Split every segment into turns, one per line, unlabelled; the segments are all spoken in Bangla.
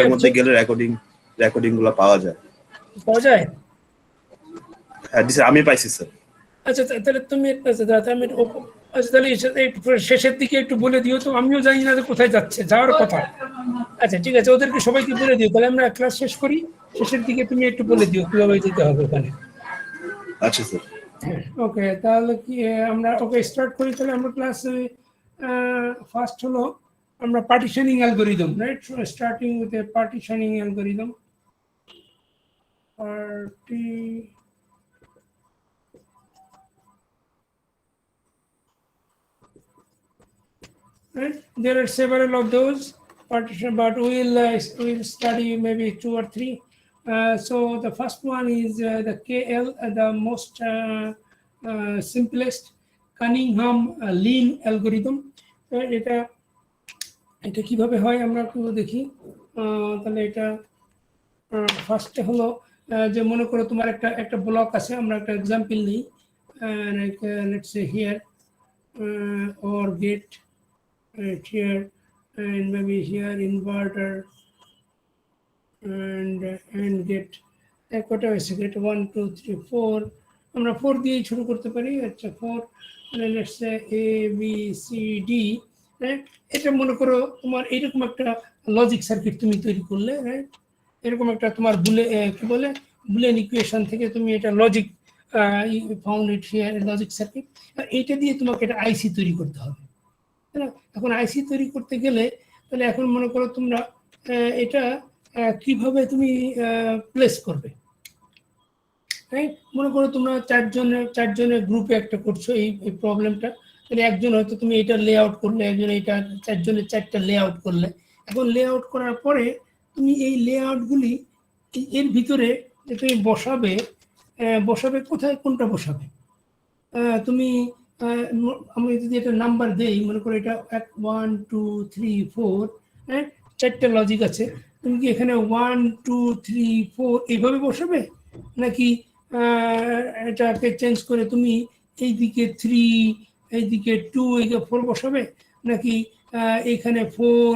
এর মধ্যে গেলে রেকর্ডিং গুলো পাওয়া যায়। হ্যাঁ স্যার, আমি পাইছি স্যার।
আচ্ছা তাহলে তুমি তাহলে শেষের দিকে একটু বলে দিও তো, আমিও জানি না যে কোথায় যাচ্ছে, যাওয়ার কথা। আচ্ছা ঠিক আছে, ওদেরকে সবাইকে বলে দিও, তাহলে আমরা ক্লাস শেষ করি। শেষের দিকে তুমি একটু বলে দিও কিভাবে যেতে হবে ওখানে।
আচ্ছা স্যার।
ওকে, তাহলে কি আমরা স্টার্ট করি। তাহলে আমরা ক্লাস ফার্স্ট হলো আমরা partitioning algorithm, right? Starting with a partitioning algorithm. Right? There are several of those partition, but we'll study maybe 2 or 3. So the first one is the KL, the most simplest Cunningham lean algorithm. এটা কিভাবে হয় আমরা একটু দেখি। তাহলে এটা ফার্স্টে হলো যে মনে করো তোমার একটা ব্লক আছে, আমরা একটা এক্সাম্পল নিই, let's say here or get right here and maybe here inverter and get কটা হয়েছে, get 1 2 3 4, আমরা 4 দিয়ে শুরু করতে পারি। আচ্ছা 4, let's say a b c d, right? এটা মনে করো তোমার এরকম একটা লজিক সার্কিট তুমি তৈরি করলে, রাইট? এরকম একটা তোমার বুলিয়ান ইকুয়েশন থেকে তুমি এটা logic found it here logic circuit. এইটা দিয়ে তোমাকে এটা আইসি তৈরি করতে হবে। এখন আইসি তৈরি করতে গেলে তাহলে এখন মনে করো তোমরা এটা কিভাবে তুমি প্লেস করবে, রাইট? মনে করো তোমরা চারজনের গ্রুপে একটা করছো এই প্রবলেমটা। তাহলে একজন হয়তো তুমি এটা লে আউট করলে, একজন এটা, চারজনের চারটা লে আউট করলে। এখন লে আউট করার পরে তুমি এই লে আউটগুলি এর ভিতরে যে তুমি বসাবে কোথায়, কোনটা বসাবে তুমি। আমি যদি এটা নাম্বার দেই, মনে করো এটা 1 2 3 4, হ্যাঁ, চারটে লজিক আছে। তুমি কি এখানে 1 2 3 4 এইভাবে বসাবে, নাকি এটাকে চেঞ্জ করে তুমি এইদিকে 3, এইদিকে 2, এইদিকে 4 বসাবে, নাকি এখানে 4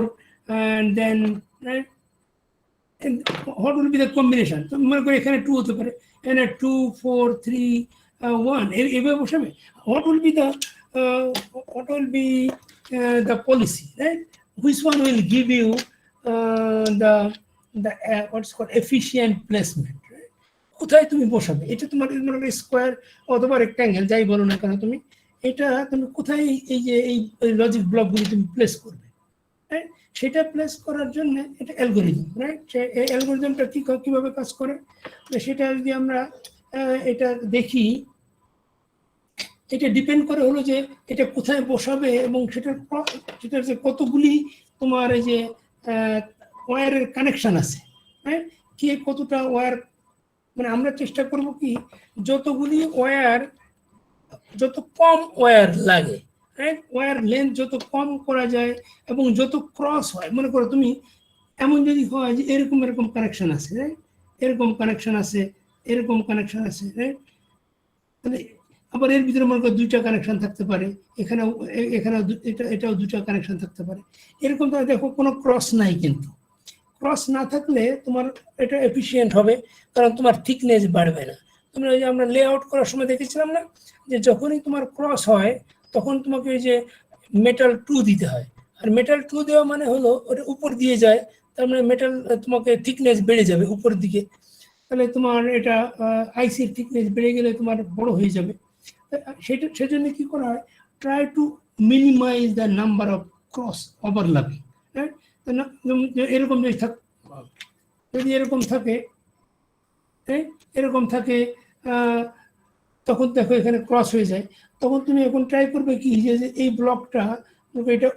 and then what will be the combination? তো মনে করো এখানে 2 হতে পারে, এখানে 2 4 3 1 এইভাবে বসাবে। What will be the policy, right? Which one will give you the what's called efficient placement, right? কোথায় তুমি বসাবে, এটা তোমার স্কোয়ার অথবা রেক্ট্যাঙ্গেল যাই বলো না কেন, তুমি এটা তুমি কোথায় এই যে এই লজিক ব্লকগুলি তুমি প্লেস করবে, রাইট? সেটা প্লেস করার জন্য এটা অ্যালগরিদম, রাইট? এই অ্যালগরিদমটা কিভাবে কাজ করে সেটা যদি আমরা এটা দেখি, এটা ডিপেন্ড করে হলো যে এটা কোথায় বসাবে এবং সেটার যে কতগুলি তোমার এই যে ওয়্যারের কানেকশন আছে, হ্যাঁ, কে কতটা ওয়্যার, মানে আমরা চেষ্টা করব কি যতগুলি ওয়্যার, যত কম ওয়্যার লাগে, রাইট? ওয়্যার লেন্থ যত কম করা যায় এবং যত ক্রস হয়। মনে করো তুমি এমন যদি হয় যে এরকম কানেকশন আছে, রাইট? এরকম কানেকশন আছে, এরকম কানেকশন আছে, রাইট? তাহলে আবার এর ভিতরে মনে করো 2টা কানেকশন থাকতে পারে, এখানেও এটাও 2টা কানেকশন থাকতে পারে। এরকম তো দেখো কোনো ক্রস নাই, কিন্তু ক্রস না থাকলে তোমার এটা এফিশিয়েন্ট হবে, কারণ তোমার থিকনেস বাড়বে না। তোমরা ওই যে আমরা লে আউট করার সময় দেখেছিলাম না যে যখনই তোমার ক্রস হয় তখন তোমাকে ওই যে মেটাল 2 দিতে হয়, আর মেটাল 2 দেওয়া মানে হলো ওটা উপর দিয়ে যায়, তার মানে মেটাল তোমাকে থিকনেস বেড়ে যাবে উপর দিকে। তাহলে তোমার এটা আইসির থিকনেস বেড়ে গেলে তোমার বড় হয়ে যাবে। সেজন্য কি করা হয়, try to minimize the number of cross overlapping, হ্যাঁ? এরকম যদি এরকম থাকে, এরকম থাকে, তখন দেখো এখানে ক্রস হয়ে যায়। তখন তুমি এখন ট্রাই করবে কি যে এই ব্লকটা,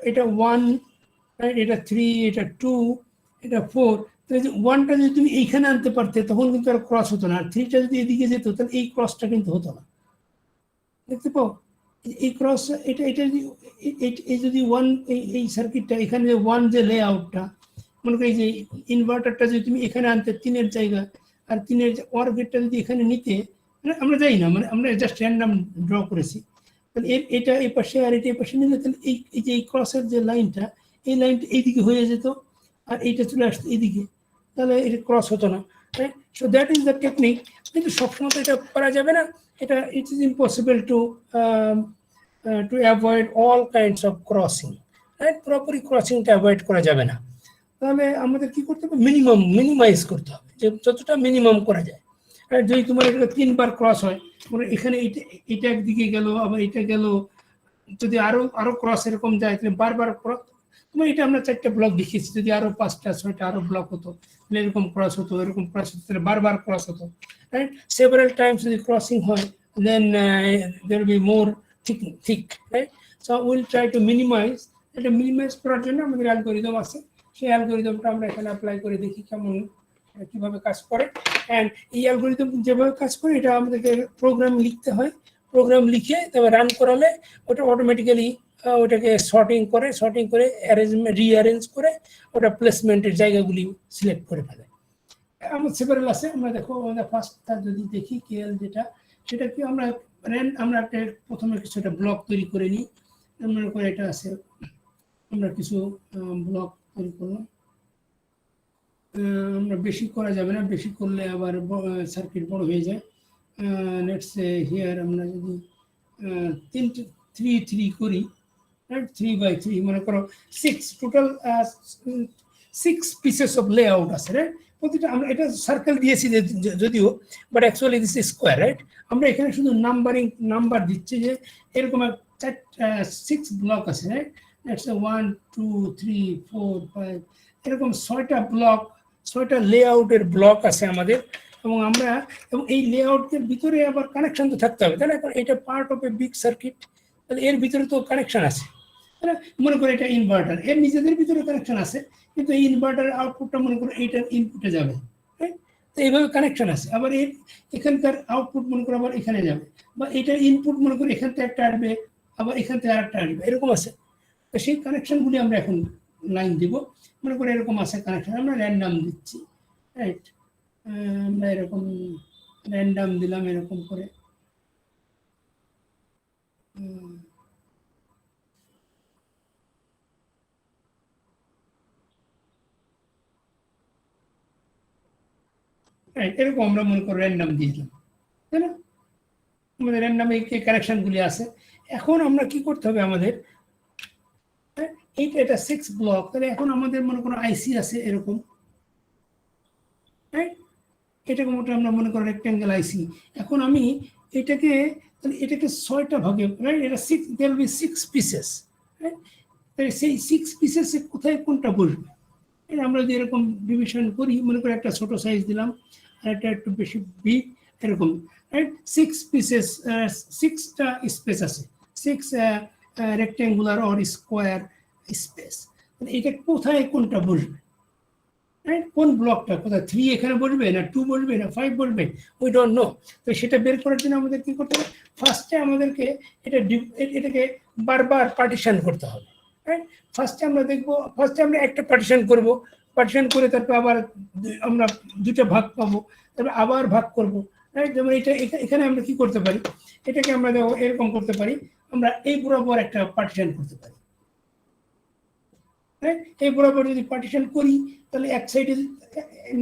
এটা 1, এটা 3, এটা 2, এটা 4, তাহলে যে 1টা যদি তুমি এইখানে আনতে পারতে তখন কিন্তু আর ক্রস হতো না, আর 3টা যদি এদিকে যেত তাহলে এই ক্রসটা কিন্তু হতো না। দেখতে পাও এই ক্রস, এটা যদি 1 এই সার্কিটটা এখানে যে 1 যে লে আউটটা, মনে করি যে ইনভার্টারটা যদি তুমি এখানে আনতে 3-এর জায়গা, আর 3-এর ওয়ার গেটটা যদি এখানে নিতে, মানে আমরা যাই না, মানে আমরা জাস্ট র্যান্ডম ড্র করেছি, তাহলে এটা এই পাশে আর এটা এই পাশে নিলে তাহলে এই যে এই ক্রসের যে লাইনটা, এই লাইনটা এইদিকে হয়ে যেত আর এইটা চলে আসতো এইদিকে, তাহলে এটা ক্রস হতো না, right? So that is the technique. কিন্তু সবসময় তো এটা করা যাবে না, এটা it is impossible to avoid all kinds of crossing, right? পুরোপুরি ক্রসিংটা অ্যাভয়েড করা যাবে না। তাহলে আমাদের কি করতে হবে, মিনিমাইজ করতে হবে, যে যতটা মিনিমাম করা যায়। আর যদি তোমার এটা 3বার ক্রস হয়, এখানে এটা একদিকে গেল, আবার এটা গেল, যদি আরো ক্রস এরকম যায় তাহলে বারবার ক্রস। তোমার এটা আমরা 4টে ব্লক দেখিয়েছি, যদি আরো 5টা 6টা আরো ব্লক হতো তাহলে এরকম ক্রস হতো, এরকম ক্রস হতো, তাহলে বারবার ক্রস হতো, রাইট? সেভারাল টাইমস যদি ক্রসিং হয় দেন there will be more thick, right? So we'll try to minimize. এটা মিনিমাইজ করার জন্য আমাদের অ্যালগরিদম আছে, সেই অ্যালগরিদমটা আমরা এখানে অ্যাপ্লাই করে দেখি কেমন কিভাবে কাজ করে। অ্যান্ড এই অ্যালগরিদম যেভাবে কাজ করে এটা আমাদেরকে প্রোগ্রাম লিখতে হয়, প্রোগ্রাম লিখে তবে রান করালে ওটা অটোমেটিক্যালি ওটাকে সর্টিং করে রিঅ্যারেঞ্জ করে ওটা প্লেসমেন্টের জায়গাগুলি সিলেক্ট করে ফেলে। আমার সেভারেল আছে, আমরা দেখো আমাদের ফার্স্টটা যদি দেখি কেএল যেটা, সেটা কি আমরা একটা প্রথমে কিছুটা ব্লক তৈরি করে নিই। মনে করে এটা আছে, আমরা কিছু ব্লক তৈরি করলাম। আমরা বেশি করা যাবে না, বেশি করলে আবার সার্কিট বড় হয়ে যায়। লেটস সে হিয়ার আমরা যদি 3 করি, 3x3 মনে করো 6 টোটাল 6 পিসেস অফ লেআউট আছে, রাইট? প্রতিটা আমরা এটা সার্কেল দিয়েছি যদিও, but actually this is square, right? আমরা এখানে শুধু নাম্বার দিচ্ছি যে এরকম 6 ব্লক আছে, রাইট? লেটস সে 1 2 3 4 5 এরকম 6টা ব্লক, 6টা লেআউটের ব্লক আছে আমাদের। এবং এই লেআউটের ভিতরে আবার কানেকশন তো থাকতে হবে, তাই না? কারণ এটা part of a big circuit, তাহলে এর ভিতরে তো কানেকশন আছে, তাই না? মনে করো এটা ইনভার্টার, এর নিজেদের ভিতরে কানেকশন আছে, কিন্তু এই ইনভার্টার আউটপুটটা মনে করো এইটার ইনপুটে যাবে, রাইট? তো এইভাবে কানেকশন আছে। আবার এখানকার আউটপুট মনে করো আবার এখানে যাবে, বা এটার ইনপুট মনে করো এখান থেকে একটা আসবে, আবার এখান থেকে আরেকটা আসবে, এরকম আছে। তো সেই কানেকশনগুলি আমরা এখন লাইন দিব। মনে করে এরকম আছে কানেকশন, আমরা র্যান্ডাম দিচ্ছি, রাইট? আমরা এরকম র্যান্ডাম দিলাম এরকম করে। এরকম আমরা মনে করো র্যান্ডাম দিয়ে দিলাম, তাই না? আমাদের র্যান্ডাম এই কানেকশনগুলি আছে। এখন আমরা কি করতে হবে, আমাদের এটা 6 ব্লক, তাহলে এখন আমাদের মনে করো আইসি আছে এরকম, রাইট? এটাকে মোটা আমরা মনে করো রেক্ট্যাঙ্গেল আইসি। এখন আমি এটাকে 6টা ভাগে, রাইট? এটা 6, there will be 6 pieces, right? তাহলে সেই 6 পিসেসে কোথায় কোনটা বসবে, এটা আমরা যদি এরকম ডিভিশন করি, মনে করে একটা ছোট সাইজ দিলাম আর একটা একটু বেশি বিগ, এরকম, রাইট? 6 পিসেস, 6টা স্পেস আছে, 6 রেক্ট্যাঙ্গুলার অর স্কোয়ার স্পেস। এটা কোথায় কোনটা বসবে, রাইট? কোন ব্লকটা কোথায়, 3 এখানে বসবে না 2 বসবে না 5 বসবে, উই ডোন্ট নো। তো সেটা বের করার জন্য আমাদের কি করতে হবে, ফার্স্টে আমাদেরকে এটাকে বারবার পার্টিশন করতে হবে, রাইট? ফার্স্টে আমরা একটা পার্টিশন করব, পার্টিশন করে তারপর আবার আমরা 2টা ভাগ পাবো, তারপর আবার ভাগ করব, রাইট? যেমন এখানে আমরা কি করতে পারি, এটাকে আমরা এরকম করতে পারি, আমরা এই বরাবর একটা পার্টিশন করতে পারি, রাইট? এই বরাবর যদি পার্টিশন করি তাহলে এক সাইডে,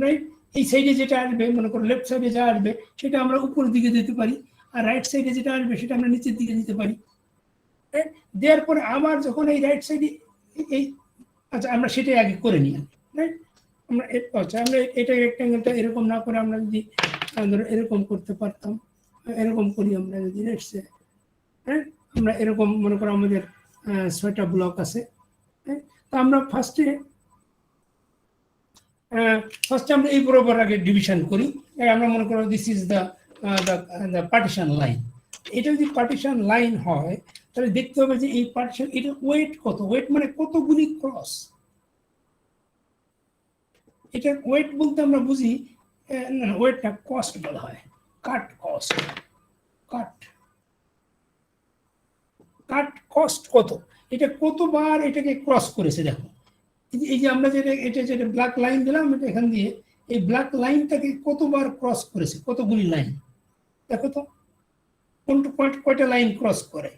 রাইট, এই সাইডে যেটা আসবে মনে করো লেফট সাইডে যা আসবে সেটা আমরা উপরের দিকে দিতে পারি, আর রাইট সাইডে যেটা আসবে সেটা আমরা নিচের দিকে দিতে পারি, রাইট? দেওয়ার পরে আবার যখন এই রাইট সাইডে এই, আচ্ছা আমরা সেটাই আগে করে নিই, রাইট? আমরা এটা রেক্ট্যাঙ্গেলটা এরকম না করে আমরা যদি ধরো এরকম করতে পারতাম, এরকম করি আমরা যদি, রাইট? আমরা এরকম মনে করো আমাদের 6টা ব্লক আছে, তো আমরা ফার্স্টে আমরা এই বরাবর আগে ডিভিশন করি। আমরা মনে করো this is the partition line. এটা যদি পার্টিশন লাইন হয় তাহলে দেখতে হবে যে এই পার্টিশন, এটা ওয়েট কত, ওয়েট মানে কতগুলি ক্রস। এটা ওয়েট বলতে আমরা বুঝি, ওয়েটটা কস্ট বলা হয়, কাট কস্ট, কাট কস্ট কত, এটা কতবার এটাকে ক্রস করেছে। দেখো এই যে আমরা যেটা ব্ল্যাক লাইন দিলাম, এটা এখান দিয়ে এই ব্ল্যাক লাইনটাকে কতবার ক্রস করেছে, কতগুলি লাইন, দেখো তো কয়টা লাইন ক্রস করে।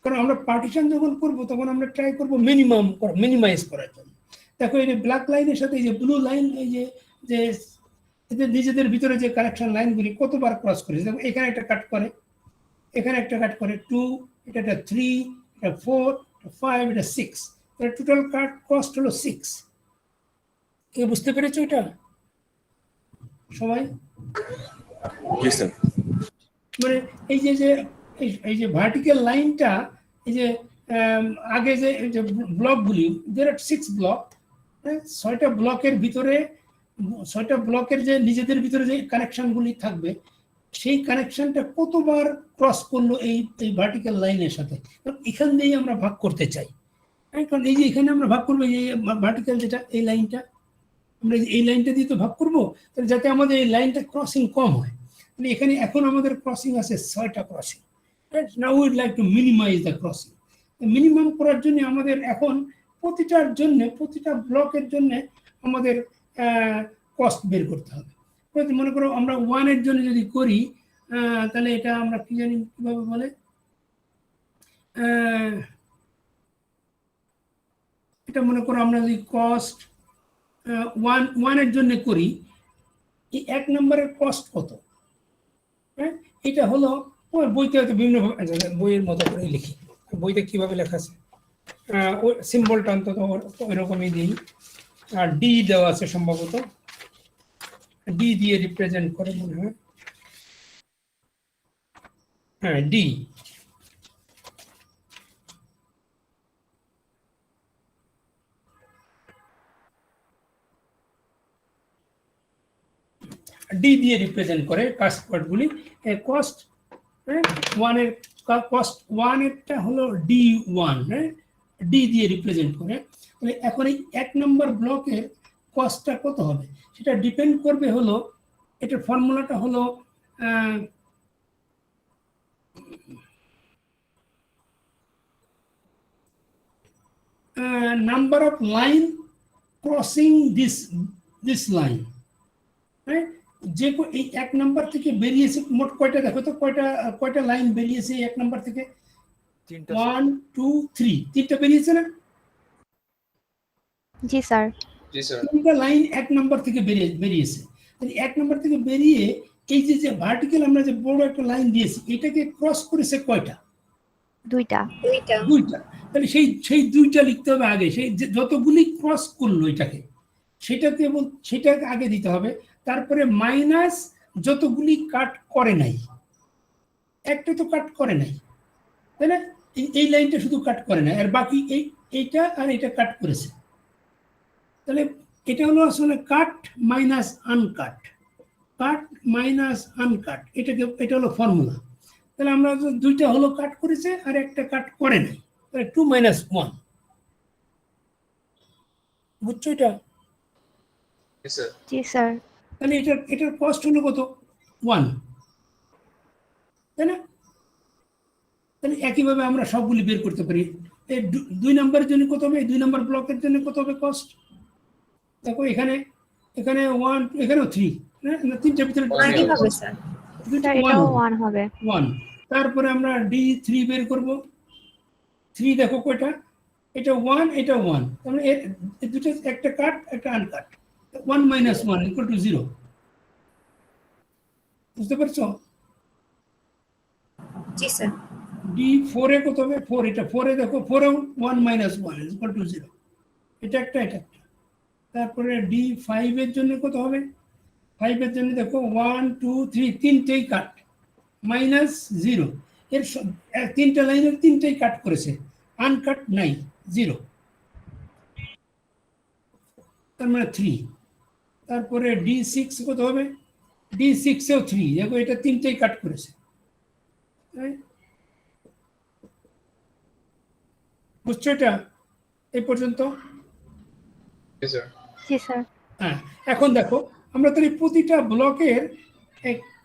কারণ আমরা পার্টিশন যখন করবো তখন আমরা ট্রাই করবো মিনিমাইজ করার জন্য। দেখো এই যে ব্ল্যাক লাইনের সাথে এই যে ব্লু লাইন, এই যে যে এদের নিজেদের ভিতরে যে কানেকশন লাইনগুলি কতবার ক্রস করে, যেমন এখানে একটা কাট করে, এখানে একটা কাট করে 2, এটা 3, এটা 4, এটা 5, এটা 6, তাহলে টোটাল কাট কস্ট হলো 6। কে বুঝতে পেরেছো এটা সবাই?
জি স্যার।
মানে এই যে যে এই যে ভার্টিক্যাল লাইনটা, এই যে আগে যে ব্লকগুলি, দের আর 6 ব্লক, 6টা ব্লকের ভিতরে 6টা ব্লকের যে নিজেদের ভিতরে যে কানেকশনগুলি থাকবে, সেই কানেকশনটা কতবার ক্রস করলো এই ভার্টিক্যাল লাইনের সাথে, এখান দিয়েই আমরা ভাগ করতে চাই। কারণ এই যে এখানে আমরা ভাগ করবো, এই ভার্টিক্যাল যেটা, এই লাইনটা আমরা এই লাইনটা দিয়ে তো ভাগ করবো, তাহলে যাতে আমাদের এই লাইনটা ক্রসিং কম হয়। মানে এখানে এখন আমাদের ক্রসিং আছে 6টা crossing, right? Now we'd like to minimize the crossing. Minimum করার জন্য আমাদের এখন প্রতিটার জন্য, প্রতিটা ব্লকের জন্য আমাদের কস্ট বের করতে হবে। মনে করো আমরা 1 এর জন্য যদি করি, তাহলে এটা আমরা কি জানি কিভাবে বলে, এটা মনে করো আমরা যদি কস্ট 1 এর জন্য করি, এই 1 নম্বরের কস্ট কত, হ্যাঁ? এটা হলো বইতে হয়তো বিভিন্ন বইয়ের মতো করে লিখি, বইতে কিভাবে লেখা আছে ওই সিম্বলটা অন্তত ওই রকমই দিই। আর ডি দেওয়া আছে সম্ভবত, ডি দিয়ে রিপ্রেজেন্ট করে মনে হয়, হ্যাঁ ডি। ডি দিয়ে রিপ্রেজেন্ট করে কাস্ট পার্টগুলি। কস্ট 1 এর কস্ট 1 এরটা হলো D1, ডি দিয়ে রিপ্রেজেন্ট করে। তাহলে এখন এই 1 নম্বর ব্লকের কস্টটা কত হবে সেটা ডিপেন্ড করবে হলো, এটার ফর্মুলাটা হলো number of line crossing this line, হ্যাঁ? যে এই 1 নাম্বার থেকে বেরিয়েছে মোট কয়টা, দেখো তো কয়টা লাইন বেরিয়েছে 1 নাম্বার থেকে? 1 2 3, 3টা বেরিয়েছে না?
জি স্যার।
জি স্যার।
3টা লাইন 1 নাম্বার থেকে বেরিয়েছে। তাহলে 1 নাম্বার থেকে বেরিয়ে এই যে ভার্টিক্যাল আমরা যে বড় একটা লাইন দিয়েছি, এটাকে ক্রস করেছে কয়টা?
2টা।
তাহলে সেই 2টা লিখতে হবে আগে, সেই যতগুলি ক্রস করলো এটাকে, সেটা আগে দিতে হবে। তারপরে মাইনাস যতগুলি কাট করে নাই, একটা তো কাট করে নাই, তাই না? এই লাইনটা শুধু কাট করে নাই, আর বাকি এইটা আর এটা কাট করেছে। তাহলে এটা হলো আসলে কাট মাইনাস আনকাট, কাট মাইনাস আনকাট, এটা হলো ফর্মুলা। তাহলে আমরা 2টা হলো কাট করেছে আর একটা কাট করে নাই, তাহলে 2 - 1, বুঝছো এটা?
জি স্যার।
তাহলে এটার কস্ট হলো কত? 1, তাই না? তাহলে একইভাবে আমরা সবগুলি বের করতে পারি। এই 2 নম্বরের জন্য কত হবে, 2 নম্বর ব্লকের জন্য কত হবে কস্ট? দেখো এখানে 1, এখানেও 3, না 3টার ভিতরে
1 হবে।
1। তারপরে আমরা D3 বের করব। 3 দেখো কয়টা, এটা 1, এটা 1, তার মানে এর দুটো, একটা কাট একটা আনকাট। 1 - 1 = 0, বুঝতে পারছো?
জি স্যার।
D4 এ কত হবে? 4, এটা 4 এ দেখো 4 এ 1 - 1 = 0, এটা একটা। তারপরে D5 এর জন্য কত হবে? 5 এর জন্য দেখো 1 2 3, তিনটেই কাট, -0। এর 3টা লাইনের 3টাই কাট করেছে, আনকাট নাই, 0, তার মানে 3। তারপরে D6 কত হবে? D6 এও 3, দেখো এটা 3টাই কাট করেছে, বুঝছো এটা এই পর্যন্ত?
জি স্যার।
হ্যাঁ, এখন দেখো আমরা তাহলে প্রতিটা ব্লকের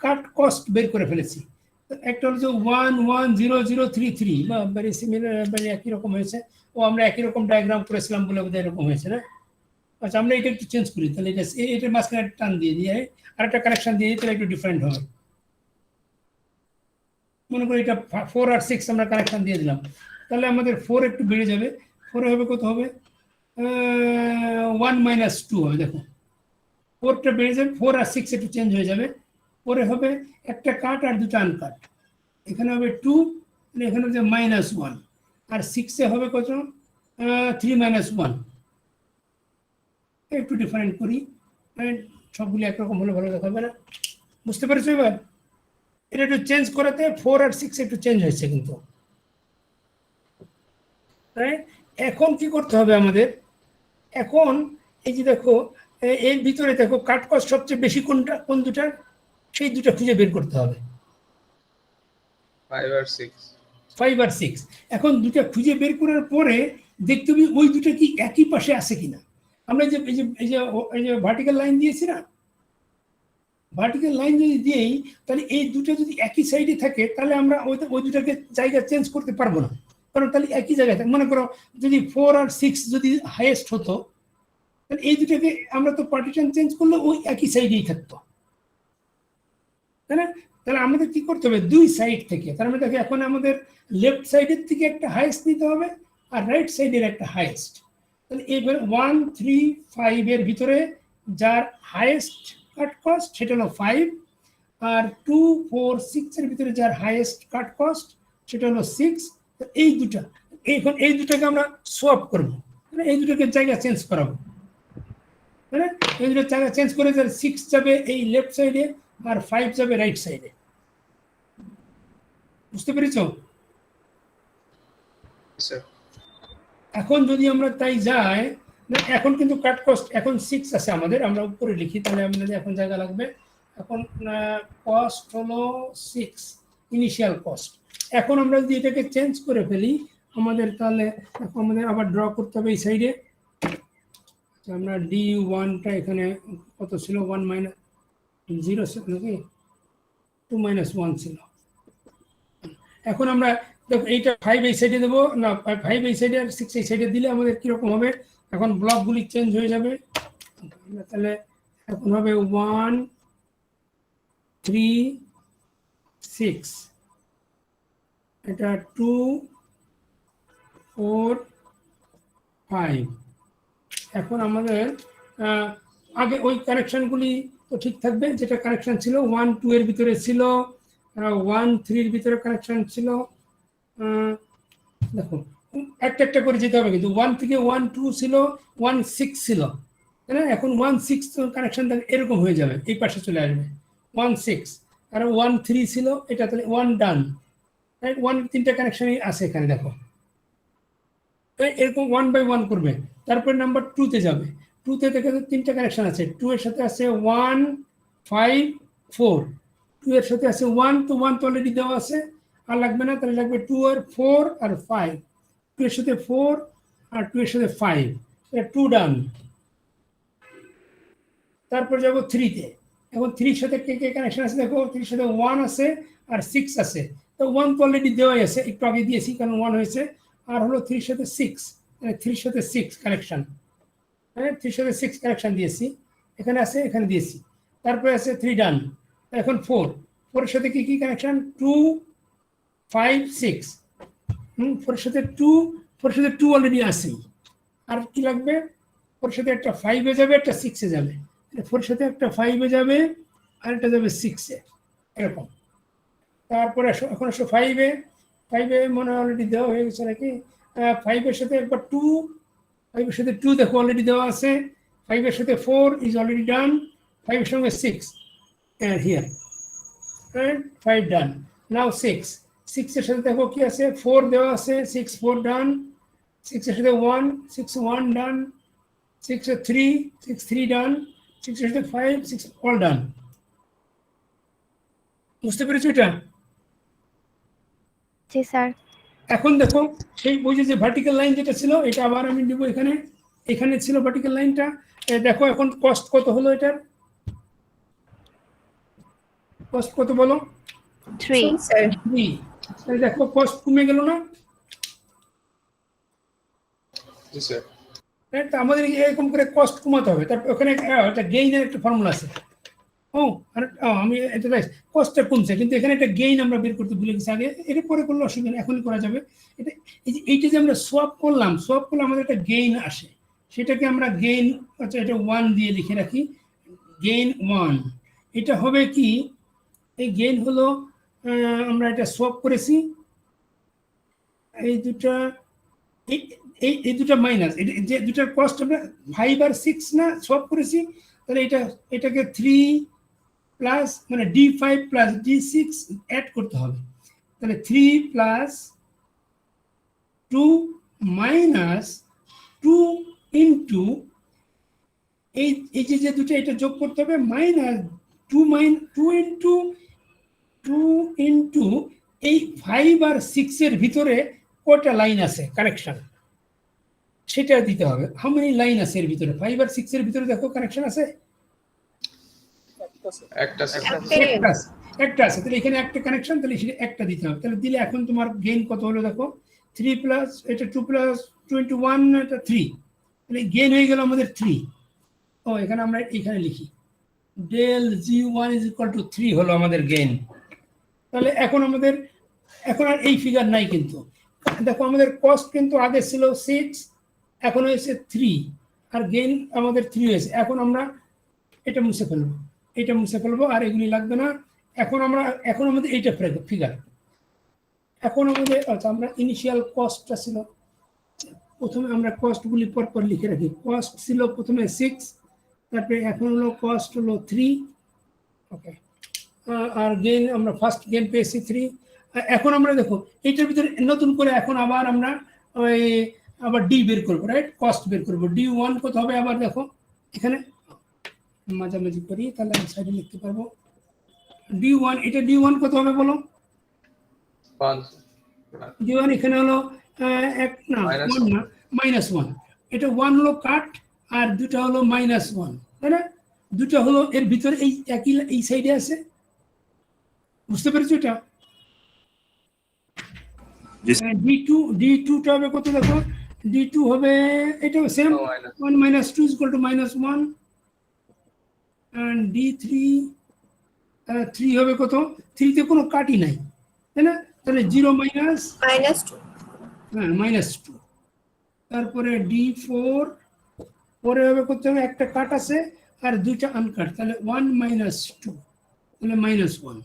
কাট কস্ট বের করে ফেলেছি। একটা হলো 1 1 0 0 3 3, বা ভেরি সিমিলার, মানে একই রকম হয়েছে। আমরা একই রকম ডায়াগ্রাম করেছিলাম বলে বোধহয় এরকম হয়েছে না? আচ্ছা, আমরা এটা একটু চেঞ্জ করি, তাহলে এটার মাঝখানে টান দিয়ে আর একটা কানেকশন দিয়ে দিই, তাহলে একটু ডিফারেন্ট হবে। মনে করি এটা 4 আর 6 আমরা কানেকশন দিয়ে দিলাম, তাহলে আমাদের 4 একটু বেড়ে যাবে। 4 হবে কত হবে? 1 - 2 হবে, দেখো 4টা বেড়ে যাবে, 4 আর 6 একটু চেঞ্জ হয়ে যাবে, পরে হবে একটা কাট আর দুটো আনকাট, এখানে হবে 2, এখানে হবে -1, আর 6 হবে কত 3 - 1। একটু ডিফারেন্ট করি, সবগুলি একরকম হলে ভালো দেখাবে না, বুঝতে পেরেছো? এবার এটা একটু চেঞ্জ করাতে 4 আর 6 একটু চেঞ্জ হয়েছে কিন্তু। এখন কি করতে হবে আমাদের, এখন এই যে দেখো এর ভিতরে দেখো কাট কস্ট সবচেয়ে বেশি কোনটা, কোন দুটার, সেই দুটা খুঁজে বের করতে হবে,
5 আর 6।
5 আর 6। এখন দুটা খুঁজে বের করার পরে দেখতে হবে ওই দুটো কি একই পাশে আছে কিনা। আমরা যে এই যে ভার্টিক্যাল লাইন দিয়েছি না, ভার্টিক্যাল লাইন যদি দিই তাহলে এই দুটো যদি একই সাইডে থাকে তাহলে আমরা ওই দুটাকে জায়গা চেঞ্জ করতে পারবো না, কারণ তাহলে একই জায়গায় থাকে। মনে করো যদি 4 আর 6 যদি হাইয়েস্ট হতো, তাহলে এই দুটাকে আমরা তো পার্টিশন চেঞ্জ করলে ওই একই সাইডেই থাকতো, তাই না? তাহলে আমাদের কি করতে হবে, দুই সাইড থেকে, তার মানে দেখো এখন আমাদের লেফট সাইডের থেকে একটা হাইয়েস্ট নিতে হবে আর রাইট সাইডের একটা হাইয়েস্ট। তাহলে এবার 1, 3, 5 এর ভিতরে যার হাইয়েস্ট কাট কস্ট সেটা হলো 5, আর 2, 4, 6 এর ভিতরে যার হাইয়েস্ট কাট কস্ট সেটা হলো 6। এই দুটা, এখন এই দুটাকে আমরা সোয়াপ করবো, এই দুটাকে জায়গা চেঞ্জ করাবো, হ্যাঁ, এই দুটো জায়গা চেঞ্জ করে 6 যাবে এই লেফট সাইডে আর 5 যাবে রাইট সাইডে, বুঝতে পেরেছ? এখন যদি আমরা তাই যাই, এখন কিন্তু কাট কস্ট এখন 6 আছে আমাদের, আমরা উপরে লিখি তাহলে আমাদের এখন জায়গা লাগবে। এখন কস্ট হলো 6 ইনিশিয়াল কস্ট। এখন আমরা যদি এটাকে চেঞ্জ করে ফেলি আমাদের, তাহলে আমাদের আবার ড্র করতে হবে এই সাইডে। আমরা D1টা এখানে কত ছিল, 1 - 0 ছিল নাকি, 2 - 1 ছিল। এখন আমরা দেখো এইটা 5 এই সাইডে দেবো না, 5 এই সাইডে আর 6 এই সাইডে দিলে আমাদের কিরকম হবে, এখন ব্লকগুলি চেঞ্জ হয়ে যাবে। তাহলে এখন হবে 1, 3, 6, এটা 2, 4, 5। এখন আমাদের আগে ওই কানেকশনগুলি তো ঠিক থাকবে, যেটা কানেকশন ছিল 1, 2 এর ভিতরে ছিল, 1, 3 এর ভিতরে কানেকশন ছিল। দেখো একটা একটা করে যেতে হবে, কিন্তু 1 থেকে 1, 2 ছিল, 1, 6 ছিল, তাই না? এখন 1, 6 কানেকশন এরকম হয়ে যাবে, এই পাশে চলে আসবে 1, 6, আর 1, 3 ছিল, এটা তাহলে 1 ডান, রাইট? 1 3টা কানেকশনই আছে এখানে, দেখো এরকম 1 বাই 1 করবে। তারপরে নাম্বার 2-তে যাবে, 2-তে দেখে 3টা কানেকশন আছে, 2 এর সাথে আছে 1, 5, 4, 2 এর সাথে আছে 1, তো 1 তো অলরেডি দেওয়া আছে, আর লাগবে না, তাহলে লাগবে 2 আর 4 আর 5, 2 এর সাথে 4 আর 2 এর সাথে 5, 2 ডান। তারপর যাবো 3-তে, এখন 3 এর সাথে কে কানেকশন আছে দেখো, 3 এর সাথে 1 আছে আর 6 আছে, তো 1 তো অলরেডি দেওয়াই আছে, একটু আগে দিয়েছি কারণ 1 হয়েছে, আর হলো 3 এর সাথে 6, 3 এর সাথে 6 কানেকশন, হ্যাঁ 3 এর সাথে 6 কানেকশন দিয়েছি, এখানে আছে, এখানে দিয়েছি। তারপরে আছে 3 ডান, এখন 4 এর সাথে কি কানেকশন, 2, 5, 6, 4 এর সাথে 2, 4 এর সাথে 2 অলরেডি আছে, আর কি লাগবে, 4 এর সাথে একটা 5 এ যাবে, একটা 6 এ যাবে, 4 এর সাথে একটা 5 এ যাবে আর একটা যাবে 6 এ, এরকম। তারপরে এখন আসো 5 এ মনে হয় অলরেডি দেওয়া হয়ে গেছে নাকি, 5 এর সাথে একবার 2, 5 এর সাথে 2 দেখো অলরেডি দেওয়া আছে, 5 এর সাথে 4 ইজ অলরেডি ডান, 5 এর সঙ্গে 6 and here, right? 5 done. Now 6 এর সাথে দেখো কি আছে, 4 দেওয়া আছে, 6, 4 done, 6 এর সাথে 1, 6, 1 done, 6 এর 3, 6, 3 done, 6 এর সাথে 5, 6 all done। বুঝতে পেরেছো এটা?
জি স্যার।
এখন দেখো সেই ওই যে ভার্টিক্যাল লাইন যেটা ছিল, এটা আবার আমি নিব, এখানে ছিল ভার্টিক্যাল লাইনটা, দেখো এখন কস্ট কত হলো, এটার কস্ট কত বলো,
3
স্যার 3। তাহলে দেখো কস্ট কমে গেল না,
জি স্যার।
তো আমাদের এরকম করে কস্ট কমাতে হবে। তারপর ওখানে একটা গেইনের একটা ফর্মুলা আছে, আমি এটা কস্টটা কমছে, কিন্তু এখানে একটা গেইন আমরা বের করতে ভুলে গেছি আগে, এটা পরে করলে অসুবিধা নেই, এখনই করা যাবে। এইটা যে আমরা সোয়াপ করলে আমাদের একটা গেইন আসে, সেটাকে আমরা গেইন, আচ্ছা এটা 1 দিয়ে লিখে রাখি, গেইন 1, এটা হবে কি, এই গেইন হলো আমরা এটা সোয়াপ করেছি, এই দুটা এই দুটা মাইনাস, যে দুটার কস্ট আমরা 5 আর 6 না সোয়াপ করেছি, তাহলে এটাকে 3 প্লাস মানে D5 প্লাস D6 অ্যাড করতে হবে, তাহলে 3 প্লাস 2 মাইনাস 2 ইন্টু এই যে দুটো এটা যোগ করতে হবে, মাইনাস 2 ইন্টু এই 5 আর 6 এর ভিতরে কয়টা লাইন আছে কানেকশন সেটা দিতে হবে। হাউ মেনি লাইন আছে এর ভিতরে? 5 আর 6 এর ভিতরে দেখো কানেকশন আছে, একটা আছে, তাহলে এখানে একটা কানেকশন, তাহলে সেটা একটা দিতে হবে, তাহলে দিলে এখন তোমার গেইন কত হলো দেখো, 3 প্লাস এটা 2 প্লাস 2 ইন্টু 1 এটা 3, তাহলে গেইন হয়ে গেল আমাদের 3। ও এখানে আমরা এখানে লিখি del G1 is equal to 3 হলো আমাদের গেইন। তাহলে এখন আর এই ফিগার নাই, কিন্তু দেখো আমাদের কস্ট কিন্তু আগে ছিল 6, এখন হয়েছে 3, আর গেইন আমাদের 3 হয়েছে। এখন আমরা এটা মুছে ফেলবো, আর এগুলি লাগবে না। এখন আমাদের এইটা ফিগার, এখন আমাদের আমরা ইনিশিয়াল কস্টটা ছিল, প্রথমে আমরা কস্টগুলি পরপর লিখে রাখি। কস্ট ছিল প্রথমে 6, তারপরে এখন হলো কস্ট হলো 3, ওকে, আর গেইন আমরা ফার্স্ট গেইন পেয়েছি 3। এখন আমরা দেখো এইটার ভিতরে নতুন করে এখন আমরা আবার ডি বের করবো, রাইট, কস্ট বের করবো। D1 কত হবে আবার দেখো এখানে মাঝামাঝি করি, তাহলে আমি সাইডে লিখতে পারবো। D1 কত হবে বলো? D1 এখানে হলো -1, এটা 1 হলো কাট, আর দুটা হলো -1, তাই না? দুটা হলো এর ভিতরে এই একই এই সাইডে আছে, বুঝতে পেরেছো এটা? D2 টা হবে কত দেখো, D2 হবে এটাও সেম, 1 - 2 = -1, and D3 3 হবে কত, 3 তে কোনো কাটই নাই, তাই না? তাহলে 0 - -2, হ্যাঁ -2। তারপরে D4 পরে হবে কত হবে, একটা কাট আছে আর দুইটা আনকাট, তাহলে 1 - 2, তাহলে -1।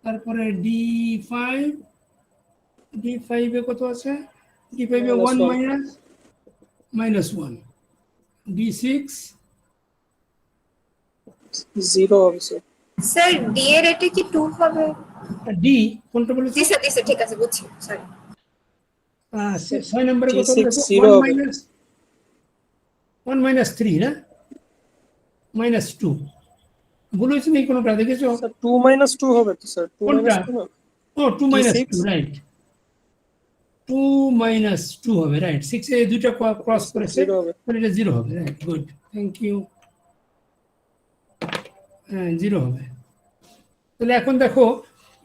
তারপরে D5 এ কত আছে, D5 এ 1 - -1, D6
0 হবে
স্যার ডি এর এটা কি 2 হবে?
ডি কোনটা বলেছি?
জি স্যার ঠিক আছে বুঝছি সরি।
6 নম্বরে কত
D6
দেখো,
0 হবে।
1 - 3 না -2, ভুল হয়েছে না কোনটা দেখেছো?
স্যার 2 - 2 হবে তো স্যার, 2 - 2 না?
ও 2 -
D6
2, রাইট, 2 - 2 হবে, রাইট। 6 এ দুইটা ক্রস করেছে,
0 হবে।
তাহলে এটা 0 হবে, রাইট, গুড, থ্যাংক ইউ। হ্যাঁ 0 হবে। তাহলে এখন দেখো,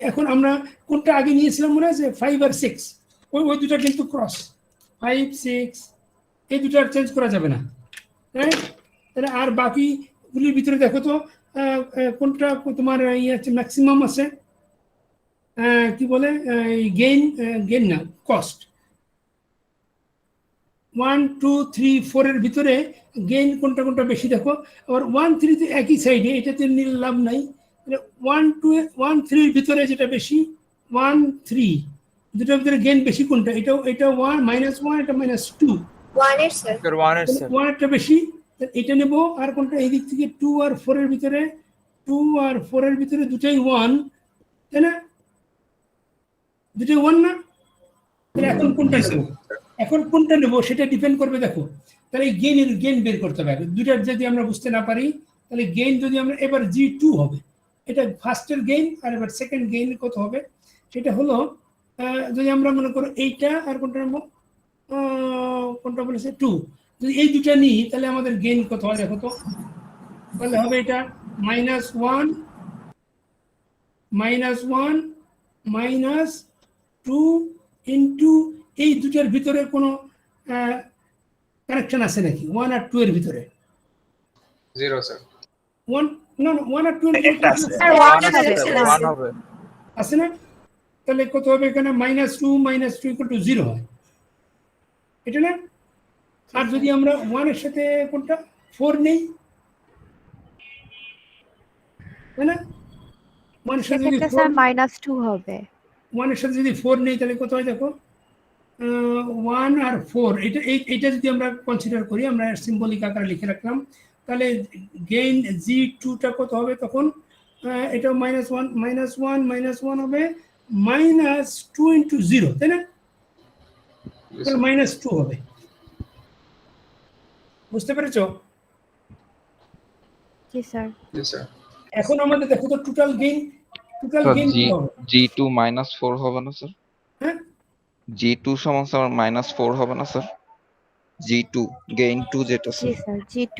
এখন আমরা কোনটা আগে নিয়েছিলাম মনে আছে, 5 আর 6, ওই দুটা কিন্তু ক্রস, 5 6 এই দুটো আর চেঞ্জ করা যাবে না, রাইট? তাহলে আর বাকিগুলির ভিতরে দেখো তো কোনটা তোমার ম্যাক্সিমাম আছে, কি বলে গেইন না কস্ট। 1 2 3 4 এর ভিতরে গেইন কোনটা বেশি দেখো, আবার 1 3 তে একই সাইডে, এটাতে নিলে লাভ নাই। 1 2 1 3 এর ভিতরে যেটা বেশি 1 3, দুটোর ভিতরে গেইন বেশি কোনটা, এটা 1 -1, এটা -2,
1 এর স্যার
1 একটা বেশি, এটা নেব। আর কোনটা এই দিক থেকে 2 আর 4 এর ভিতরে, 2 আর 4 এর ভিতরে দুটাই 1, তাই না? দুটাই 1 না? তাহলে এখন কোনটা নেব সেটা ডিপেন্ড করবে দেখো। তাহলে এই গেইন বের করতে হবে, দুটার যদি আমরা বুঝতে না পারি, তাহলে গেইন যদি আমরা এবার G2 হবে, এটা ফার্স্টের গেইন, আর এবার সেকেন্ড গেইন কত হবে সেটা হলো, যদি আমরা মনে করো এইটা আর কোনটা নেব, কোনটা বলেছে 2, যদি এই দুটা নিই তাহলে আমাদের গেইন কত হয় দেখো তো, তাহলে হবে এটা -1 -2 ইন্টু এই দুটার ভিতরে কোনো কানেকশন আছে নাকি 1 আর 2 এর ভিতরে?
0 স্যার
1 না 1 আর 2 এর ভিতরে
স্যার 1 হবে
আছে না? তাহলে কত হবে এখানে, -2 - 2 = 0 হয়, এটা না? আর যদি আমরা 1 এর সাথে কোনটা 4 নেই, তাই না? 1 এর সাথে যদি
সেক্ষেত্রে
4
স্যার -2 হবে।
1 এর সাথে যদি 4 নেই তাহলে কত হয় দেখো, 1 আর 4, এটা যদি আমরা কনসিডার করি, আমরা সিম্বলিক আকারে লিখে রাখলাম, তাহলে গেইন G2টা কত হবে তখন? এটা -1 -1 হবে -2 ইন্টু 0, তাই না?
Yes,
তাহলে
sir.
-2 হবে। বুঝতে পেরেছো?
জি স্যার।
Yes, sir.
এখন আমাদের দেখো তো টোটাল গেইন
স্যার
কত হবে?
G2 -4 হবে না স্যার?
হ্যাঁ,
G2 সমান স্যার -4 হবে না স্যার? G2 গেইন 2 যেটা
জি
স্যার।
Sir, G2।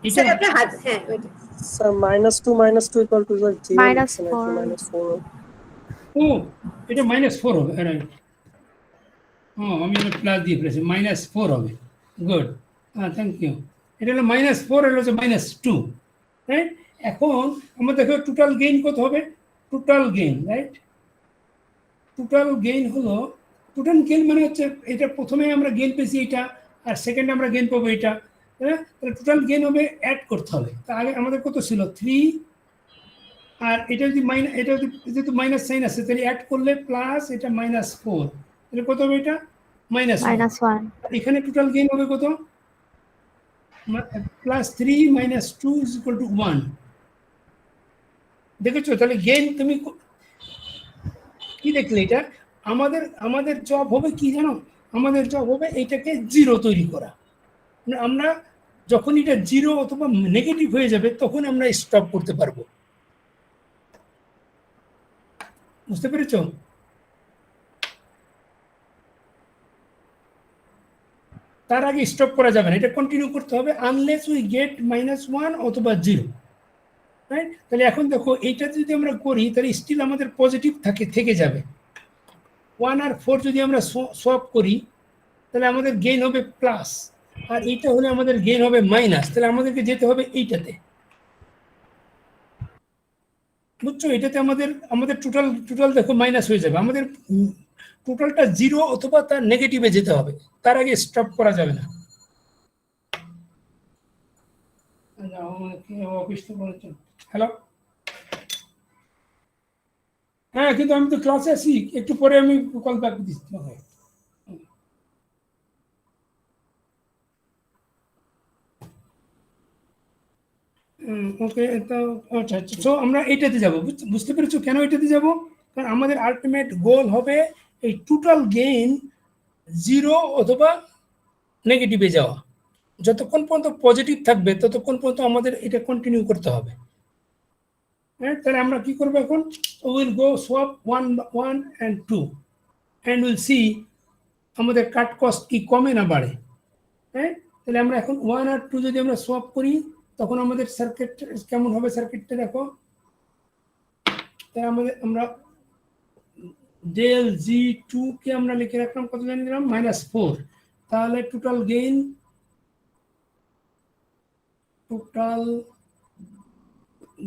এটা
স্যার আপনার হাত, হ্যাঁ ওইটা।
স্যার -2 equal to the 0 লিখছেন আর কি,
-4
-4।
ও, এটা -4 হবে, রাইট। আমি এটা প্লাস দিয়ে ফেলেছি, -4 হবে। Good, thank you. এটা হলো -4, এটা হচ্ছে -2, রাইট? এখন আমরা দেখো টোটাল গেইন কত হবে? Total gain, right? Total gain হলো, টোটাল গেইন মানে হচ্ছে এটা প্রথমে আমরা গেইন পেয়েছি এটা, আর সেকেন্ডে আমরা গেইন পাবো এটা, হ্যাঁ? তাহলে টোটাল গেইন হবে, অ্যাড করতে হবে। তা আগে আমাদের কত ছিল? 3, আর এটা যদি এটা যেহেতু মাইনাস সাইন আছে তাহলে অ্যাড করলে প্লাস, এটা -4, তাহলে কত হবে? এটা -1। এখানে টোটাল গেইন হবে কত? +3 - 2 = 1। দেখেছো? তাহলে গেইন তুমি কি দেখলে? এটা আমাদের জব হবে কি জানো? আমাদের জব হবে এটাকে 0 তৈরি করা। আমরা যখন এটা 0 অথবা নেগেটিভ হয়ে যাবে তখন আমরা স্টপ করতে পারবো। বুঝতে পেরেছো? তার আগে স্টপ করা যাবে না, এটা কন্টিনিউ করতে হবে আনলেস উই গেট -1 অথবা 0, রাইট? তাহলে এখন দেখো এইটা যদি আমরা করি তাহলে স্টিল আমাদের পজিটিভ থেকে যাবে। 1 আর 4 যদি আমরা সোয়াপ করি তাহলে আমাদের গেইন হবে প্লাস, আর এইটা হলে আমাদের গেইন হবে মাইনাস। তাহলে আমাদেরকে যেতে হবে এইটাতে, বুঝছো? এটাতে আমাদের টোটাল দেখো মাইনাস হয়ে যাবে। আমাদের টোটালটা 0 অথবা তার নেগেটিভে যেতে হবে, তার আগে স্টপ করা যাবে না। হ্যালো, হ্যাঁ, কিন্তু আমি তো ক্লাসে আছি, একটু পরে আমি কল ব্যাক দিচ্ছি। ওকে, তো আচ্ছা, তো আমরা এটাতে যাব। বুঝতে পেরেছো কেন এটাতে যাব? কারণ আমাদের আলটিমেট গোল হবে এই টোটাল গেইন 0 অথবা নেগেটিভে যাওয়া। যতক্ষণ পর্যন্ত পজিটিভ থাকবে ততক্ষণ পর্যন্ত আমাদের এটা কন্টিনিউ করতে হবে, হ্যাঁ? তাহলে আমরা কি করবো এখন? Will go swap 1 and 2 and will see আমাদের কাট কস্ট কি কমে না বাড়ে, হ্যাঁ? তাহলে আমরা এখন 1 আর 2 যদি আমরা সোয়াপ করি তখন আমাদের সার্কিট কেমন হবে? সার্কিটটা দেখো, তাই আমরা ডেল G2 কে আমরা লিখে রাখলাম কত জানি দিলাম? -4। তাহলে টোটাল গেইন, টোটাল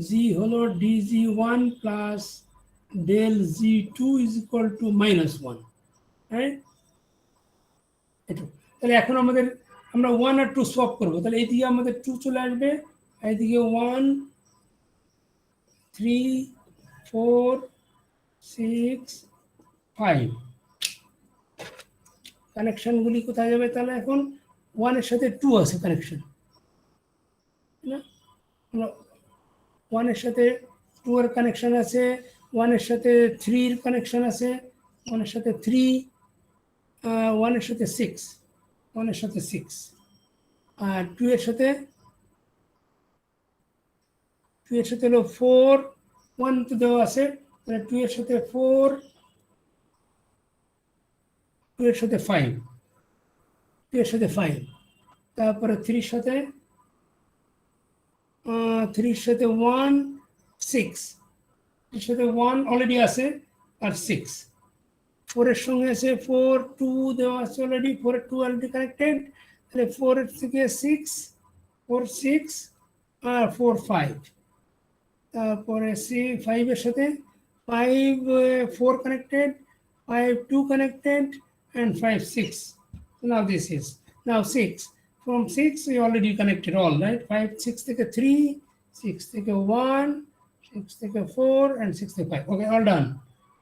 G হলো DG1 plus del G2 = -1, right? এটা তাহলে এখন আমরা 1 আর 2 সোয়াপ করবো। তাহলে এইদিকে আমাদের 2 চলে আসবে, এইদিকে 1, 3, 4, 6, 5 কানেকশনগুলি কোথায় যাবে? তাহলে এখন 1 এর সাথে 2 আছে কানেকশন, না? 1 এর সাথে 2 এর কানেকশন আছে, 1 এর সাথে 3 এর কানেকশন আছে, 1 এর সাথে 3, 1 এর সাথে 6, 1 এর সাথে 6, আর 2 এর সাথে হলো 4, 1 তো দেওয়া আছে, তাহলে 2 এর সাথে 4, 2 এর সাথে 5, 2 এর সাথে 5, তারপরে 3 এর সাথে 1, 6, 3 এর সাথে 1 অলরেডি আছে, আর 6, 4 এর সঙ্গে আছে 4, 2 দেওয়া আছে অলরেডি, 4 এর 2 অলরেডি কানেক্টেড, তাহলে 4 এর থেকে 6, 4, 6, আর 4, 5, তারপরে 5 এর সাথে 5, 4 connected, 5, 2 connected, and 5, 6. Now this is now 6. From 6 we already connected all, right? 5, 6 থেকে 3, 6 থেকে 1, 6 থেকে 4, and 6 থেকে 5. Okay, all done.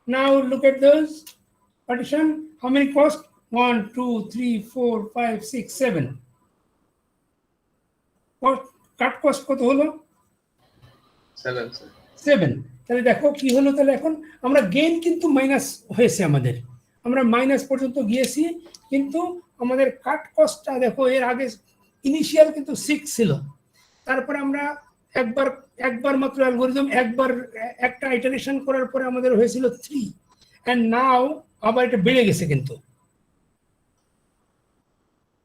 Now look at those partition. How many cost? 1, 2, 3, 4, 5, 6, 7. Cut cost কত হলো?
7 sir.
7. তাহলে দেখো কি হলো, তাহলে এখন আমরা গেইন কিন্তু মাইনাস হয়েছে আমাদের, আমরা মাইনাস পর্যন্ত গিয়েছি, কিন্তু আমাদের কাট কস্টটা দেখো এর আগে ইনিশিয়াল কিন্তু 6 ছিল, তারপরে আমরা একবার মাত্র অ্যালগরিদম একটা ইটারেশন করার পরে আমাদের হয়েছিল 3, এন্ড নাও আবার এটা বেড়ে গেছে কিন্তু,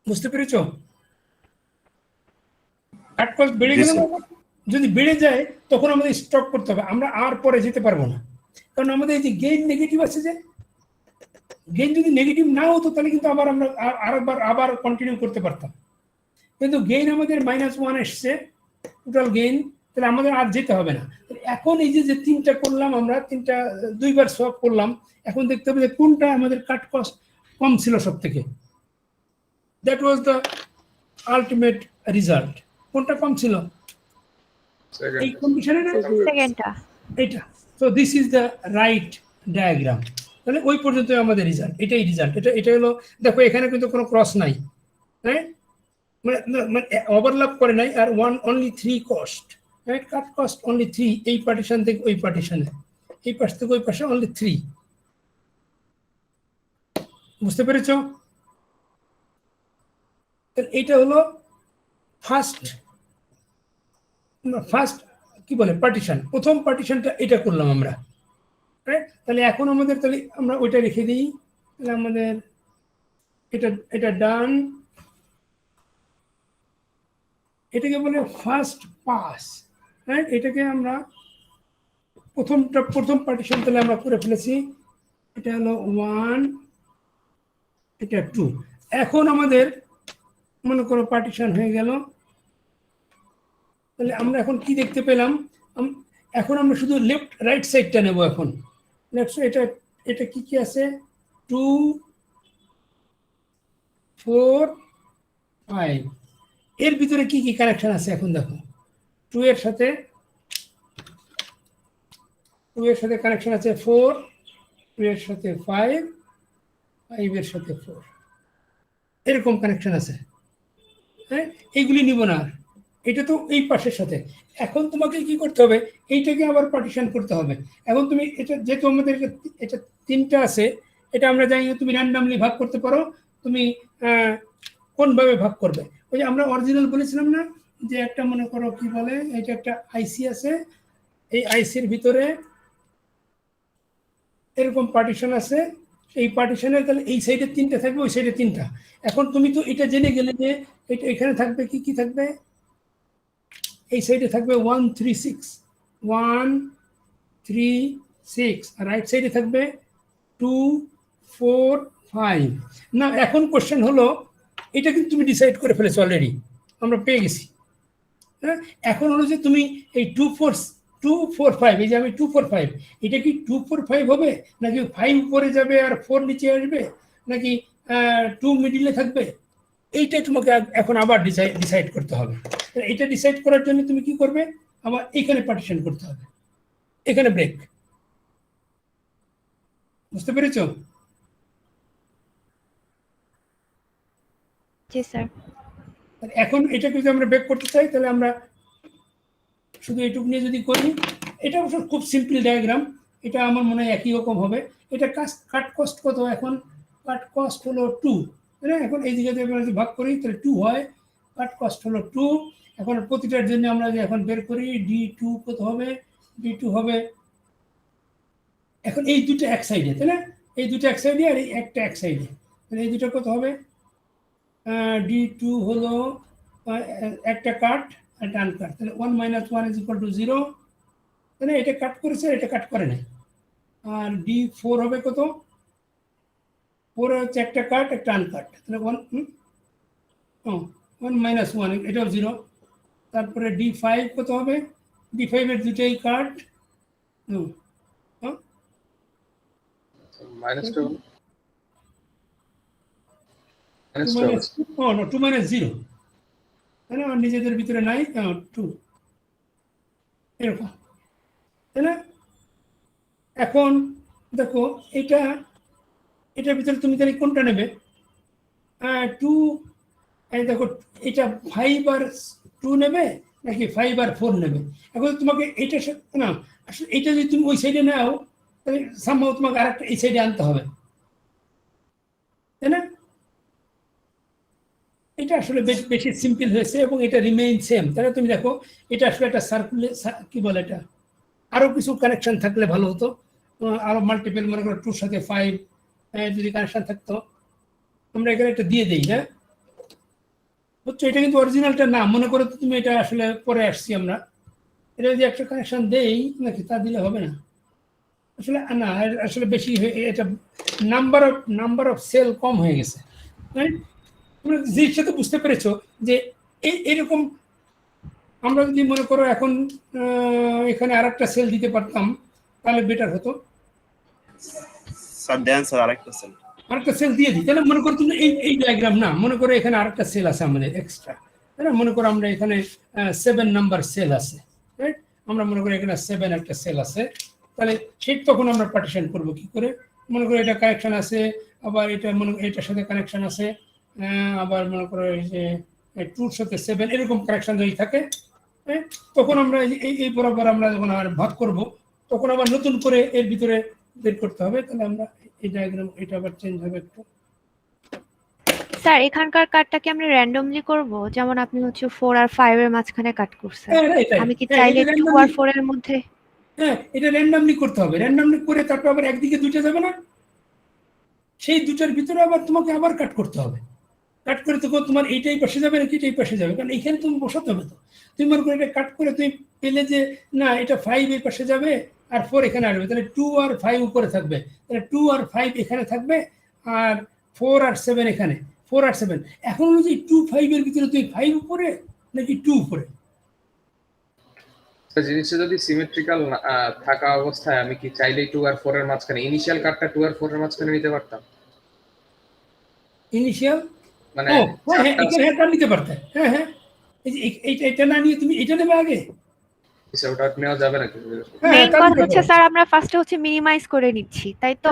বুঝতে পেরেছো? কাট কস্ট বেড়ে গেল না? যদি বেড়ে যায় তখন আমাদের স্টপ করতে হবে, আমরা আর পরে যেতে পারবো না, কারণ আমাদের এই যে গেইন নেগেটিভ আছে, যে গেইন যদি নেগেটিভ না হতো তাহলে কিন্তু আমরা আবার কন্টিনিউ করতে পারতাম, কিন্তু গেইন আমাদের -1 এসছে টোটাল গেইন, তাহলে আমাদের আর যেতে হবে না। এখন এই যে তিনটা করলাম, আমরা তিনটা দুইবার সলভ করলাম, এখন দেখতে হবে যে কোনটা আমাদের কাট কস্ট কম ছিল সব থেকে। That was the ultimate result. কোনটা কম ছিল? এই কন্ডিশনে
সেকেন্ডটা।
এটা। So this is the right diagram. তাহলে ওই পর্যন্ত আমাদের রেজাল্ট, এটাই রেজাল্ট। এটা হলো, দেখো এখানে কিন্তু কোনো ক্রস নাই, রাইট? মানে ওভারল্যাপ করে নাই, আর অনলি 3 কস্ট, রাইট? কাট কস্ট অনলি 3, এই পার্টিশন থেকে ওই পার্টিশনে, এই পাশ থেকে ওই পাশে অনলি 3। বুঝতে পেরেছো? এইটা হলো ফার্স্ট কি বলে পার্টিশন, প্রথম পার্টিশনটা এটা করলাম আমরা, রাইট? তাহলে এখন আমাদের, তাহলে আমরা ওইটা রেখে দিই, তাহলে আমাদের এটা ডান। এটাকে বলে ফার্স্ট পাস, রাইট? এটাকে আমরা প্রথম পার্টিশন তাহলে আমরা করে ফেলেছি, এটা হলো 1, এটা 2। এখন আমাদের মনে করো পার্টিশন হয়ে গেল, তাহলে আমরা এখন কি দেখতে পেলাম? এখন আমরা শুধু লেফট রাইট সাইডটা নেব। এখন লেফট সাইড, এটা কি কি আছে? 2, 4, 5। এর ভিতরে কি কি কানেকশন আছে এখন দেখো। 2 এর সাথে কানেকশন আছে 4, 2 এর সাথে 5, 5 এর সাথে 4, এরকম কানেকশন আছে, হ্যাঁ? এইগুলি নিব না, এটা তো এই পাশের সাথে। এখন তোমাকে কি করতে হবে? এইটাকে আবার পার্টিশন করতে হবে। এখন তুমি এটা, যেহেতু আমাদের এটা 3টা আছে, এটা আমরা জানি তুমি র্যান্ডমলি ভাগ করতে পারো। তুমি কোনভাবে ভাগ করবে? ওই যে আমরা অরিজিনাল বলেছিলাম না, যে একটা মনে করো কি বলে, এটা একটা আইসি আছে, এই আইসির ভিতরে এরকম পার্টিশন আছে, এই পার্টিশনের তাহলে এই সাইডে 3টা থাকবে, ওই সাইডে 3টা। এখন তুমি তো এটা জেনে গেলে যে এটা এখানে থাকবে কি থাকবে, এই সাইডে থাকবে 1, 3, 6, 1, 3, 6, আর রাইট সাইডে থাকবে 2, 4, 5। না, এখন কোশ্চেন হলো, এটা কিন্তু তুমি ডিসাইড করে ফেলেছো অলরেডি, আমরা পেয়ে গেছি, হ্যাঁ? এখন হলো যে তুমি এই 2, 4, 5, এই যে আমি 2, 4, 5, এটা কি 2, 4, 5 হবে, নাকি 5 উপরে যাবে আর 4 নিচে আসবে, নাকি 2 মিডিলে থাকবে? এইটাই তোমাকে এখন আবার ডিসাইড করতে হবে। এটা ডিসাইড করার জন্য তুমি কি করবে? আবার এখানে পার্টিশন করতে হবে, এখানে ব্রেক। বুঝতে পেরেছো?
জি স্যার।
এখন এটাকে যদি আমরা ব্রেক করতে চাই, তাহলে আমরা শুধু এটুকু নিয়ে যদি করি, এটা অবশ্য খুব সিম্পল ডায়াগ্রাম, এটা আমার মনে হয় একই রকম হবে। এটা কাট কস্ট কত? এখন কাট কস্ট হলো 2, হ্যাঁ? এখন এই দিকে আমরা যদি ভাগ করি তাহলে 2 হয়, কাট কস্ট হলো 2। এখন প্রতিটার জন্য আমরা যে এখন বের করি, D2 কত হবে? D2 হবে, এখন এই দুটো এক সাইডে, তাই না? এই দুটো এক সাইডে আর এই একটা এক সাইডে, তাহলে এই দুটো কত হবে? D2 হলো একটা কাট আর ডান কাট, তাহলে 1 - 1 = 0, তাহলে এটা কাট করেছে, এটা কাট করে নাই। আর D4 হবে কত? 4 হচ্ছে একটা কাট একটা আনকাট, তাহলে 1 - 1, এটাও 0। তারপরে D5 কত হবে? D5 এর দুটোই কাট,
-2
2 - 0, তাই না? নিজেদের ভিতরে নাই, 2 এরকম, তাই না? এখন দেখো এটার ভিতরে তুমি তাহলে কোনটা নেবে? 2, দেখো এটা 5 আর 2 নেবে নাকি 5 আর 4 নেবে? এখন তোমাকে এটা না, আসলে এটা যদি তুমি ওই সাইডে নাও তাহলে সম্ভব তোমাকে আরেকটা এই সাইডে আনতে হবে, তাই না? এটা আসলে বেশি সিম্পল হয়েছে এবং এটা রিমেইন সেম। তাহলে তুমি দেখো এটা আসলে একটা সার্কুলে কি বলে এটা, আরো কিছু কানেকশন থাকলে ভালো হতো, আরো মাল্টিপল, মনে করো 2 সাথে 5 যদি কানেকশন থাকতো। আমরা এখানে একটা দিয়ে দিই, হ্যাঁ বুঝছো? এটা কিন্তু অরিজিনালটা না, মনে করো তুমি এটা আসলে পরে আসছি আমরা, এটা যদি একটা কানেকশন দেই নাকি তা দিলে হবে না আসলে, না আসলে বেশি এটা নাম্বার অফ সেল কম হয়ে গেছে, রাইট? তোমরা জিনিসটা তো বুঝতে পেরেছো যে এরকম আমরা যদি মনে করো এখন এখানে আরেকটা সেল দিতে পারতাম তাহলে বেটার হতো।
স্যার দেন স্যার আরেকটা সেল।
আরেকটা সেল দিয়ে দিই, তাহলে মনে করো তুমি এই ডায়াগ্রাম না, মনে করো এখানে আরেকটা সেল আছে আমাদের এক্সট্রা, তাই না? মনে করো আমরা এখানে 7 নাম্বার সেল আছে, রাইট? আমরা মনে করি এখানে 7 একটা সেল আছে, তাহলে ঠিক তখন আমরা পার্টিশন করব কি করে? মনে করো এটা কানেকশন আছে, আবার এটা মনে করো এটার সাথে কানেকশন আছে, আবার মনে করো এই যে 2 সাথে 7 এরকম কানেকশন যদি থাকে, তখন আমরা এই বরাবর আমরা যখন ভাগ করব তখন আবার নতুন করে এর ভিতরে বের করতে হবে। তাহলে আমরা এই ডায়াগ্রাম এটা আবার চেঞ্জ হবে একটু।
স্যার এখানকার কাটটা কি আমরা র্যান্ডমলি করব? যেমন আপনি হচ্ছে 4 আর 5 এর মাঝখানে কাট করছেন, আমি কি চাইলে 2 আর 4 এর মধ্যে?
হ্যাঁ, এটা র্যান্ডমলি করতে হবে। র্যান্ডমলি করে তারপর আবার একদিকে দুইটা যাবে না, সেই দুটার ভিতরে আবার তোমাকে আবার কাট করতে হবে। কাট করে তখন তোমার এইটাই পাশে যাবে নাকি এটাই পাশে যাবে, কারণ এখানে তুমি বসাতে হবে। তো তুমি মনে করো এটা কাট করে তুমি পেলে যে না এটা 5 এই পাশে যাবে আর 4 এখানে আসবে, তাহলে 2 আর 5 উপরে থাকবে, তাহলে 2 আর 5 এখানে থাকবে আর 4 আর 7 এখানে, 4 আর 7। এখন অনুযায়ী 2 5 এর ভিতরে তুমি 5 উপরে নাকি 2 উপরে?
জিনিসটা যদি সিমেট্রিক্যাল থাকা অবস্থায় আমি কি চাইলেই 2 আর 4 এর মাঝখানে ইনিশিয়াল কাটটা 2 আর 4 এর মাঝখানে নিতে পারতাম?
ইনিশিয়াল
মানে
হ্যাঁ এখানে এটা নিতে পারতে, হ্যাঁ হ্যাঁ এটা না নিয়ে তুমি এটা নেবে আগে,
ওটা নেওয়া যাবে নাকি?
মেইন কথা হচ্ছে স্যার আমরা ফার্স্টে হচ্ছে মিনিমাইজ করে নিচ্ছি, তাই তো?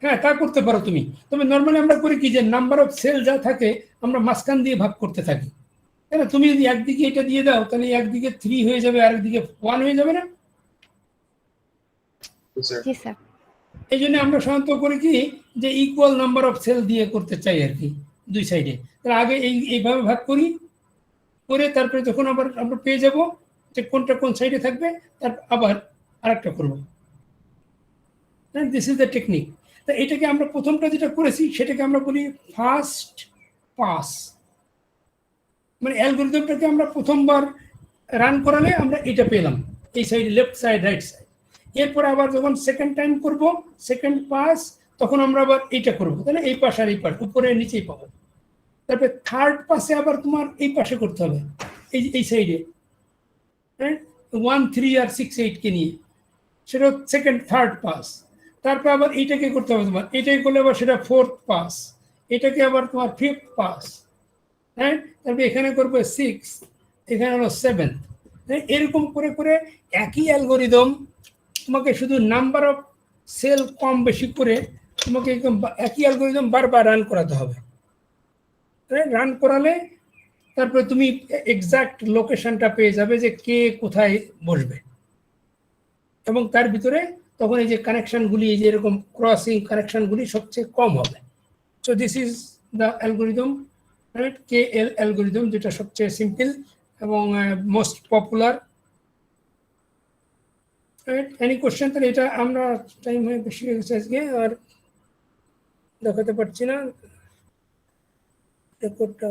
হ্যাঁ তা করতে পারো তুমি। তবে নর্মালি আমরা করি কি যে নাম্বার অফ সেল যা থাকে আমরা মাঝখান দিয়ে ভাগ করতে থাকি, তাই না? তুমি যদি একদিকে এটা দিয়ে দাও তাহলে একদিকে 3 হয়ে যাবে আর একদিকে 1 হয়ে যাবে না?
জি স্যার।
এই জন্য আমরা সাধারণত করি কি যে ইকুয়াল নাম্বার অফ সেল দিয়ে করতে চাই আর কি, দুই সাইডে। তাহলে আগে এইভাবে ভাগ করি, করে তারপরে যখন আবার আমরা পেয়ে যাব যে কোনটা কোন সাইডে থাকবে তার আবার আরেকটা করবো। This is the technique. তা এটাকে আমরা প্রথমটা যেটা করেছি সেটাকে আমরা বলি ফার্স্ট পাস, মানে অ্যালগরিদমটাকে আমরা প্রথমবার রান করালে আমরা এটা পেলাম, এই side left side right side. এরপর আবার যখন সেকেন্ড টাইম করব সেকেন্ড পাস তখন আমরা আবার এইটা করবো, তাহলে এই পাশ আর এই পাশ উপরে নিচেই পাবো। তারপরে থার্ড পাসে আবার তোমার এই পাশে করতে হবে, এই সাইডে, হ্যাঁ 1 3 আর 6 8 কে নিয়ে, সেটা সেকেন্ড থার্ড পাস। তারপর আবার এইটাকে করতে হবে তোমার, এটাকে করলে আবার সেটা ফোর্থ পাস, এটাকে আবার তোমার ফিফথ পাস, হ্যাঁ তারপরে এখানে করবে 6, এখানে হলো 7। এরকম করে করে একই অ্যালগরিদম তোমাকে শুধু নাম্বার অফ সেল কম বেশি করে তোমাকে একই অ্যালগরিদম বারবার রান করাতে হবে। রান করালে তারপরে তুমি এক্সাক্ট লোকেশনটা পেয়ে যাবে যে কে কোথায় বসবে, এবং তার ভিতরে তখন এই যে কানেকশনগুলি, এই যে এরকম ক্রসিং কানেকশনগুলি সবচেয়ে কম হবে। So this is the algorithm, right? KL algorithm, যেটা সবচেয়ে সিম্পল এবং most popular, right? Any question? তাহলে এটা আমরা টাইম হয়ে বেশি হয়ে গেছে আজকে, আর দেখাতে পারছি না রেকর্ডটা।